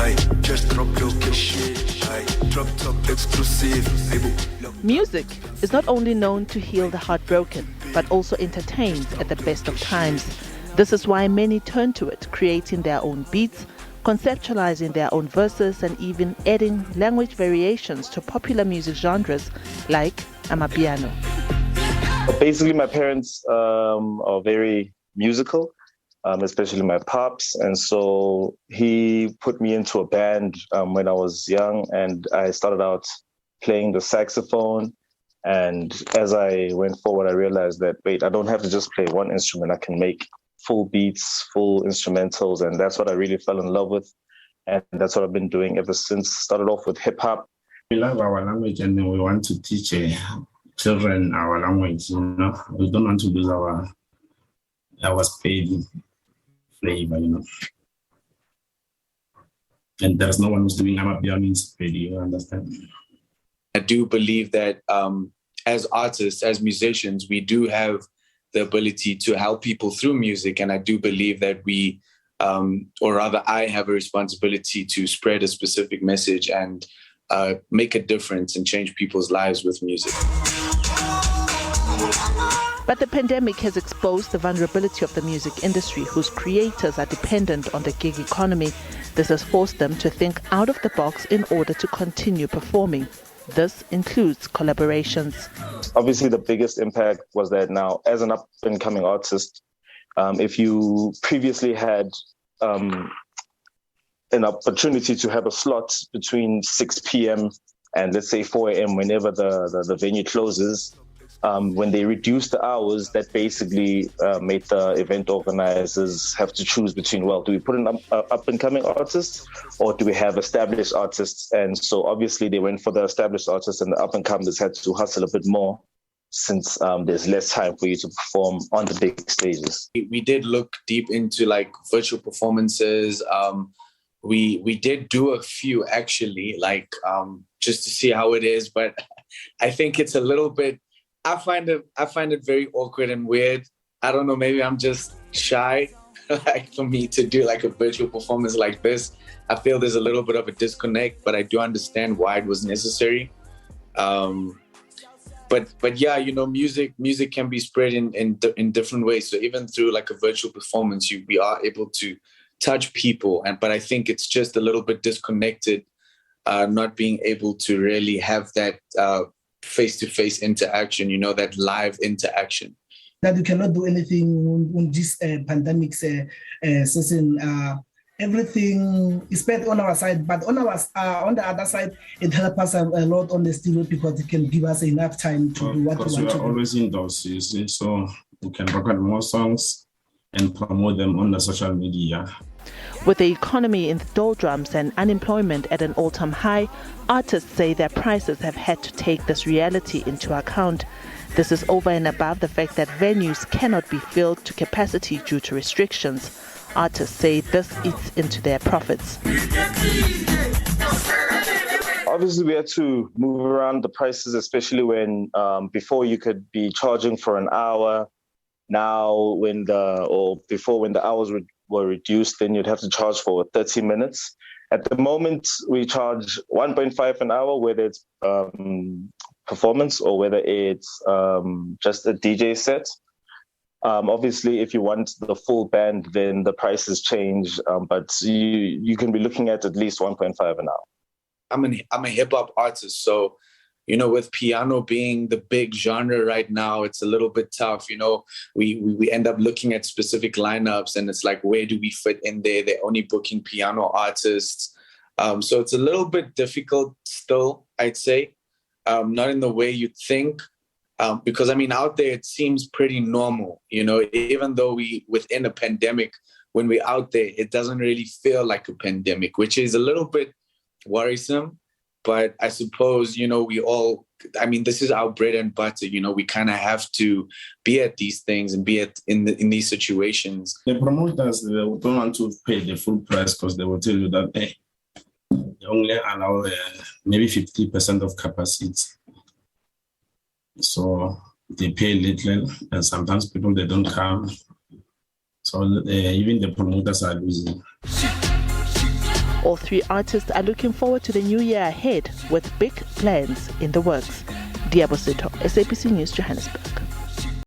Aye, just drop location. Aye, drop top exclusive. Music is not only known to heal the heartbroken, but also entertains at the best of times. This is why many turn to it, creating their own beats, conceptualizing their own verses, and even adding language variations to popular music genres like amapiano. Basically, my parents are very musical, especially my pops. And so he put me into a band when I was young, and I started out playing the saxophone. And as I went forward, I realized that, wait, I don't have to just play one instrument. I can make full beats, full instrumentals. And that's what I really fell in love with. And that's what I've been doing ever since. Started off with hip hop. We love our language and we want to teach children our language. You know, we don't want to lose our spade flavor. You know, and there's no one who's doing amapiano in spade. You understand? I do believe that as artists, as musicians, we do have the ability to help people through music, and I do believe that we, or rather, I have a responsibility to spread a specific message and make a difference and change people's lives with music. But the pandemic has exposed the vulnerability of the music industry, whose creators are dependent on the gig economy. This has forced them to think out of the box in order to continue performing. This includes collaborations. Obviously, the biggest impact was that now, as an up-and-coming artist, if you previously had an opportunity to have a slot between 6 p.m. and let's say 4 a.m. whenever the venue closes, when they reduced the hours, that basically made the event organizers have to choose between, well, do we put an up-and-coming artist or do we have established artists? And so obviously they went for the established artists, and the up-and-comers had to hustle a bit more since there's less time for you to perform on the big stages. We did look deep into like virtual performances. We did do a few actually, like just to see how it is, but I think it's a little bit, I find it very awkward and weird. I don't know, maybe I'm just shy. Like for me to do like a virtual performance like this, I feel there's a little bit of a disconnect, but I do understand why it was necessary. But yeah, you know, music can be spread in different ways. So even through like a virtual performance, we are able to touch people. But I think it's just a little bit disconnected, not being able to really have that face-to-face interaction, you know, that live interaction. That you cannot do anything on this pandemic season. Everything is bad on our side, but on the other side, it helps us a lot on the studio because it can give us enough time to do what we want to do. Because we are always indoors, you see, so we can record more songs and promote them on the social media. With the economy in the doldrums and unemployment at an all-time high, artists say their prices have had to take this reality into account. This is over and above the fact that venues cannot be filled to capacity due to restrictions. Artists say this eats into their profits. Obviously, we had to move around the prices, especially when before you could be charging for an hour. Now, when the hours were reduced, then you'd have to charge for 30 minutes. At the moment, we charge 1.5 an hour, whether it's performance or whether it's just a DJ set. Obviously, if you want the full band, then the prices change, but you can be looking at least 1.5 an hour. I'm a hip hop artist, so you know, with piano being the big genre right now, it's a little bit tough. You know, we end up looking at specific lineups, and it's like, where do we fit in there? They're only booking piano artists, so it's a little bit difficult still, I'd say, not in the way you'd think. Because I mean, out there, it seems pretty normal, you know, even though within a pandemic, when we're out there, it doesn't really feel like a pandemic, which is a little bit worrisome. But I suppose, you know, this is our bread and butter, you know, we kind of have to be at these things and be in these situations. The promoters, they don't want to pay the full price because they will tell you that, hey, they only allow maybe 50% of capacity. So they pay little, and sometimes people, they don't come. So even the promoters are losing. All three artists are looking forward to the new year ahead with big plans in the works. Liabo, Setho, SABC News, Johannesburg.